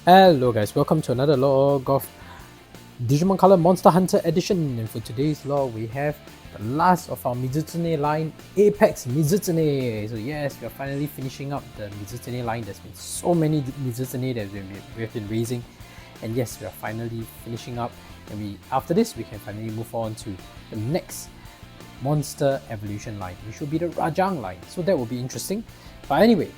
Hello guys, welcome to another log of Digimon COLOR Monster Hunter edition, and for today's log we have the last of our Mizutsune line, Apex Mizutsune. So yes, we are finally finishing up the Mizutsune line. There's been so many Mizutsune that we've been raising, and yes, we are finally finishing up, and after this we can finally move on to the next monster evolution line, which will be the Rajang line. So that will be interesting. But anyway,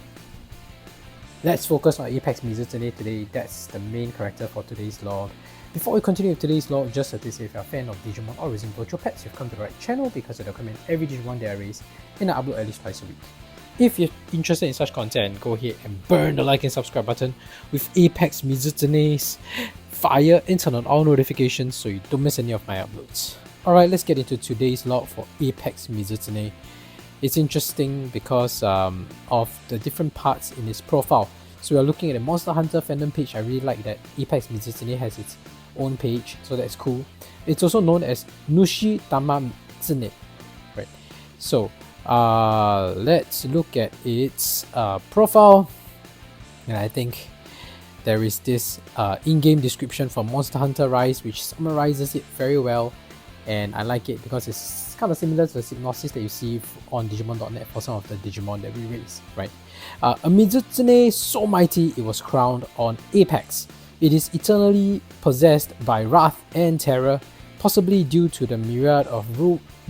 let's focus on Apex Mizutsune today. That's the main character for today's log. Before we continue with today's log, just as if you're a fan of Digimon or raising virtual pets, you've come to the right channel because I recommend every Digimon that I raise and I upload at least twice a week. If you're interested in such content, go ahead and burn the like and subscribe button with Apex Mizutsune's fire and turn on all notifications so you don't miss any of my uploads. Alright, let's get into today's log for Apex Mizutsune. It's interesting because of the different parts in its profile. So we are looking at the Monster Hunter Fandom page. I really like that Apex Mizutsune has its own page, so that's cool. It's also known as Nushi Tamamitsune, right? So let's look at its profile, and I think there is this in-game description for Monster Hunter Rise which summarizes it very well. And I like it because it's kind of similar to the synopsis that you see on Digimon.net for some of the Digimon that we raise, right? A Mizutsune so mighty it was crowned on Apex. It is eternally possessed by wrath and terror, possibly due to the myriad of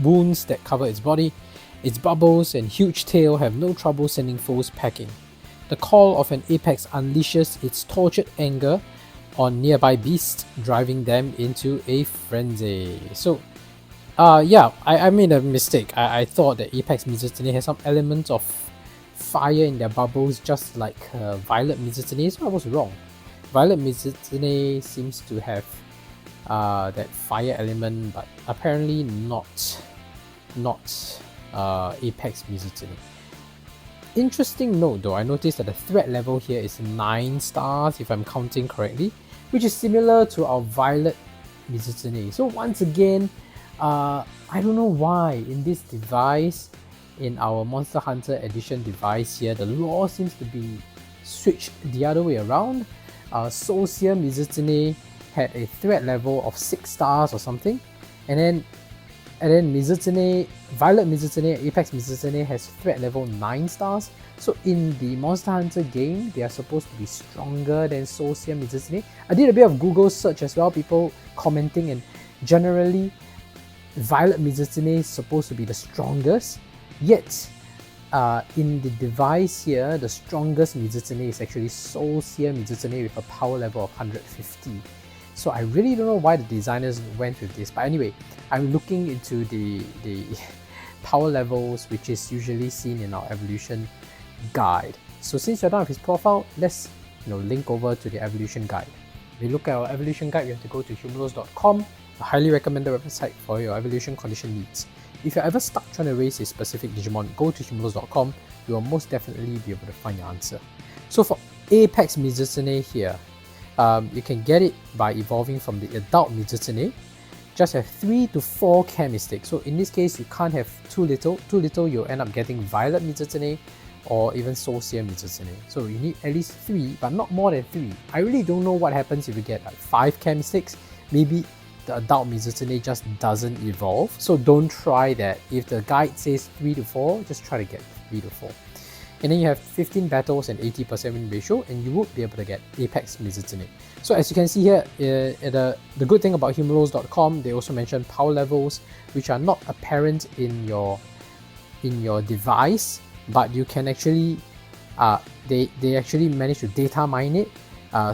wounds that cover its body. Its bubbles and huge tail have no trouble sending foes packing. The call of an Apex unleashes its tortured anger on nearby beasts, driving them into a frenzy. So yeah, I made a mistake. I thought that Apex Mizutsune has some elements of fire in their bubbles, just like Violet Mizutsune, so I was wrong. Violet Mizutsune seems to have that fire element, but apparently not Apex Mizutsune. Interesting note though, I noticed that the threat level here is 9 stars if I'm counting correctly, which is similar to our Violet Mizutsune. So once again, I don't know why in this device, in our Monster Hunter edition device here, the lore seems to be switched the other way around. Soulseer Mizutsune had a threat level of 6 stars or something, and then Mizutsune, Violet Mizutsune, Apex Mizutsune has threat level 9 stars. So in the Monster Hunter game, they are supposed to be stronger than Soulseer Mizutsune. I did a bit of Google search as well, people commenting, and generally Violet Mizutsune is supposed to be the strongest. Yet in the device here, the strongest Mizutsune is actually Soulseer Mizutsune with a power level of 150. So I really don't know why the designers went with this, but anyway, I'm looking into the power levels, which is usually seen in our evolution guide. So since you're done with his profile, let's link over to the evolution guide. If you look at our evolution guide, you have to go to humolos.com, a highly recommended website for your evolution condition needs. If you're ever stuck trying to raise a specific Digimon, go to humolos.com, you will most definitely be able to find your answer. So for Apex Mizutsune here, you can get it by evolving from the adult Mizutsune. Just have 3 to 4 chemistics. So in this case, you can't have too little. Too little, you'll end up getting Violet Mizutsune or even Soulseer Mizutsune. So you need at least 3, but not more than 3. I really don't know what happens if you get like 5 chemistics. Maybe the adult Mizutsune just doesn't evolve. So don't try that. If the guide says 3 to 4, just try to get 3 to 4. And then you have 15 battles and 80% win ratio, and you would be able to get Apex Mizutsune. So as you can see here, the good thing about humolos.com, they also mention power levels which are not apparent in your device, but you can actually they actually manage to data mine it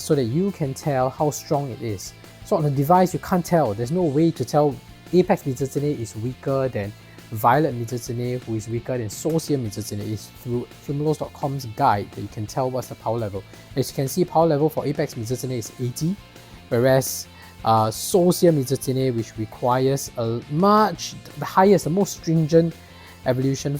so that you can tell how strong it is. So on the device you can't tell. There's no way to tell Apex Mizutsune is weaker than Violet Mizutsune, who is weaker than Soulseer Mizutsune. Is through humolos.com's guide that you can tell what's the power level. As you can see, power level for Apex Mizutsune is 80, whereas Soulseer Mizutsune, which requires a the highest, the most stringent evolution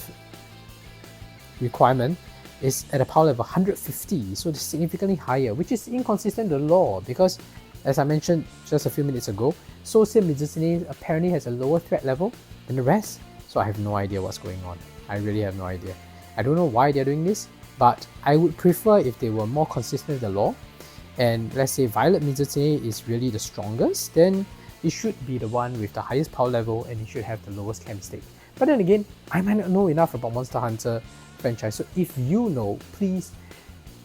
requirement, is at a power level 150, so it's significantly higher, which is inconsistent with the lore because, as I mentioned just a few minutes ago, Soulseer Mizutsune apparently has a lower threat level than the rest. So I have no idea what's going on. I really have no idea. I don't know why they're doing this, but I would prefer if they were more consistent with the lore. and let's say Violet Mizutsune is really the strongest, then it should be the one with the highest power level and it should have the lowest chem state. But then again, I might not know enough about Monster Hunter franchise, so if you know, please,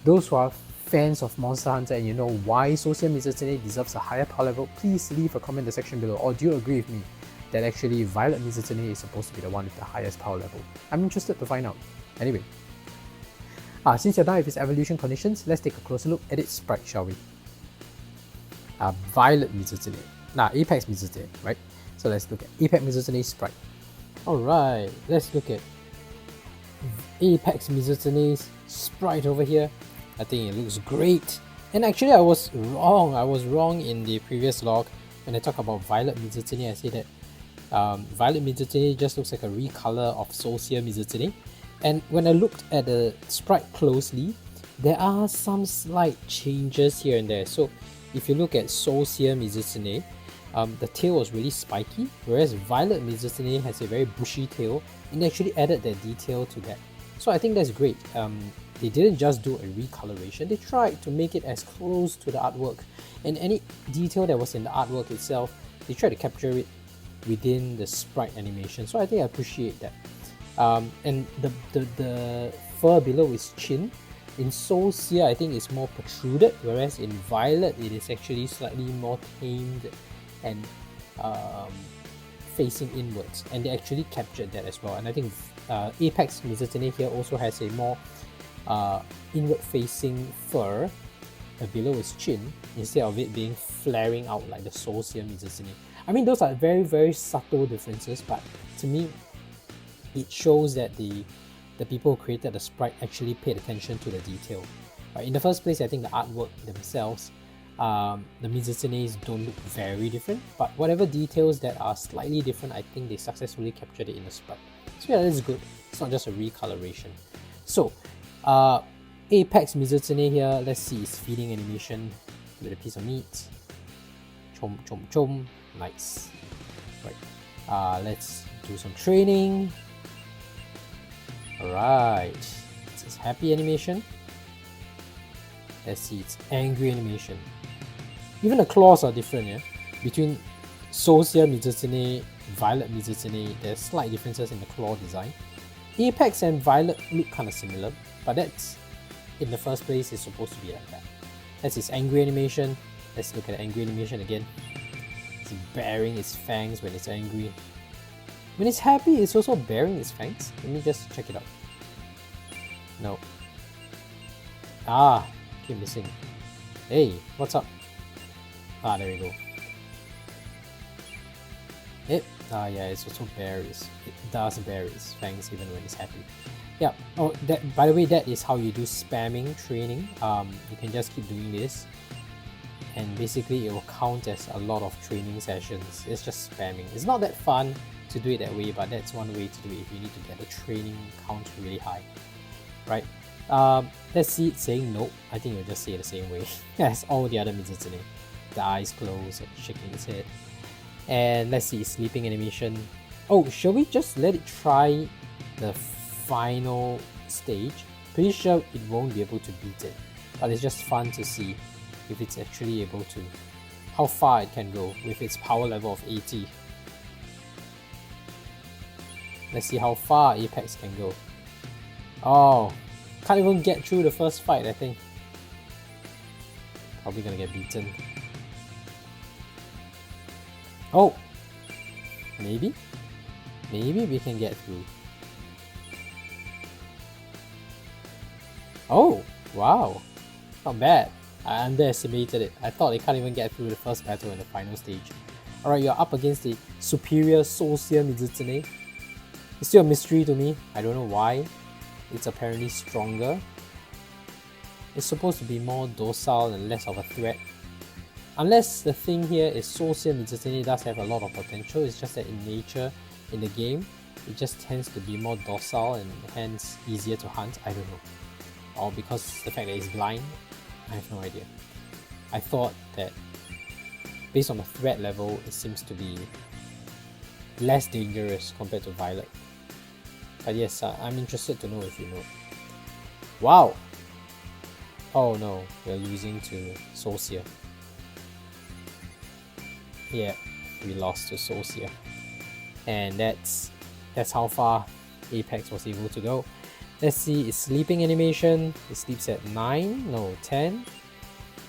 those who are fans of Monster Hunter and you know why Social Mizutsune deserves a higher power level, please leave a comment in the section below, or do you agree with me that actually Violet Mizutsune is supposed to be the one with the highest power level? I'm interested to find out. Anyway, since you're done with its evolution conditions, let's take a closer look at its sprite, shall we? Violet Mizutsune. Apex Mizutsune, right? So let's look at Apex Mizutsune's sprite. Alright, let's look at Apex Mizutsune's sprite over here. I think it looks great. And actually I was wrong in the previous log when I talk about Violet Mizutsune. I say that Violet Mizutsune just looks like a recolor of Soulseer Mizutsune. And when I looked at the sprite closely, there are some slight changes here and there. So if you look at Soulseer Mizutsune, the tail was really spiky, whereas Violet Mizutsune has a very bushy tail, and they actually added that detail to that. So I think that's great. They didn't just do a recoloration, they tried to make it as close to the artwork, and any detail that was in the artwork itself, they tried to capture it within the sprite animation. So I think I appreciate that. And the fur below his chin, in Soulseer I think it's more protruded, whereas in Violet it is actually slightly more tamed and facing inwards, and they actually captured that as well. And I think Apex Mizutsune here also has a more inward facing fur below his chin, instead of it being flaring out like the Soulseer Mizutsune. I mean, those are very, very subtle differences, but to me it shows that the people who created the sprite actually paid attention to the detail. Right? In the first place, I think the artwork themselves, the Mizutsunes don't look very different, but whatever details that are slightly different, I think they successfully captured it in the sprite. So yeah, that's good. It's not just a recoloration. So Apex Mizutsune here, let's see its feeding animation with a piece of meat. Chom chom chom, nice. Right, let's do some training. Alright, it's its happy animation. Let's see its angry animation. Even the claws are different, yeah? Between Soulseer Mizutsune, Violet Mizutsune, there's slight differences in the claw design. Apex and Violet look kind of similar, but that's, in the first place, it's supposed to be like that. That's its angry animation. Let's look at the angry animation again. It's baring its fangs when it's angry. When it's happy, it's also baring its fangs. Let me just check it out. No. Keep missing. Hey, what's up? There we go. Yeah, it's also berries. It does bear its fangs even when it's happy. Yeah. Oh, by the way, that is how you do spamming training. You can just keep doing this, and basically it will count as a lot of training sessions. It's just spamming. It's not that fun to do it that way, but that's one way to do it if you need to get the training count really high, right? Let's see it saying nope. I think you'll just say it the same way as all the other Mizutsune. The eyes closed and shaking its head. And let's see its sleeping animation. Oh, shall we just let it try the final stage? Pretty sure it won't be able to beat it, but it's just fun to see if it's actually able to, how far it can go with its power level of 80. Let's see how far Apex can go. Oh, can't even get through the first fight, I think. Probably gonna get beaten. Oh! Maybe? Maybe we can get through. Oh! Wow! Not bad. I underestimated it. I thought they can't even get through the first battle in the final stage. Alright, you're up against the superior Soulseer Mizutsune. It's still a mystery to me. I don't know why. It's apparently stronger. It's supposed to be more docile and less of a threat. Unless the thing here is Soulseer Mizutsune does have a lot of potential, it's just that in nature, in the game, it just tends to be more docile and hence easier to hunt. I don't know. Or because the fact that it's blind, I have no idea. I thought that based on the threat level, it seems to be less dangerous compared to Violet. But yes, I'm interested to know if you know. Wow! Oh no, we're losing to Socia. Yeah, we lost to Socia. And that's how far Apex was able to go. Let's see its sleeping animation. It sleeps at 9, no 10.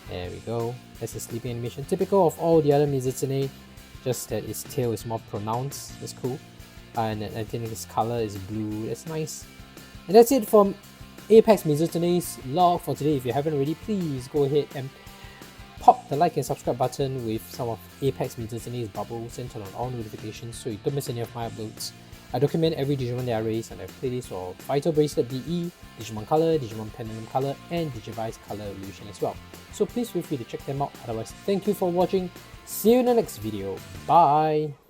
There we go. That's the sleeping animation. Typical of all the other Mizutsune, just that its tail is more pronounced. That's cool. And I think its color is blue. That's nice. And that's it from Apex Mizutsune's log for today. If you haven't already, please go ahead and pop the like and subscribe button with some of Apex Mizutsune's bubbles and turn on all notifications so you don't miss any of my uploads. I document every Digimon that I race and I have playlists for Fighter Bracelet DE, Digimon Color, Digimon Pendulum Color, and Digivice Color Evolution as well. So please feel free to check them out. Otherwise, thank you for watching. See you in the next video. Bye!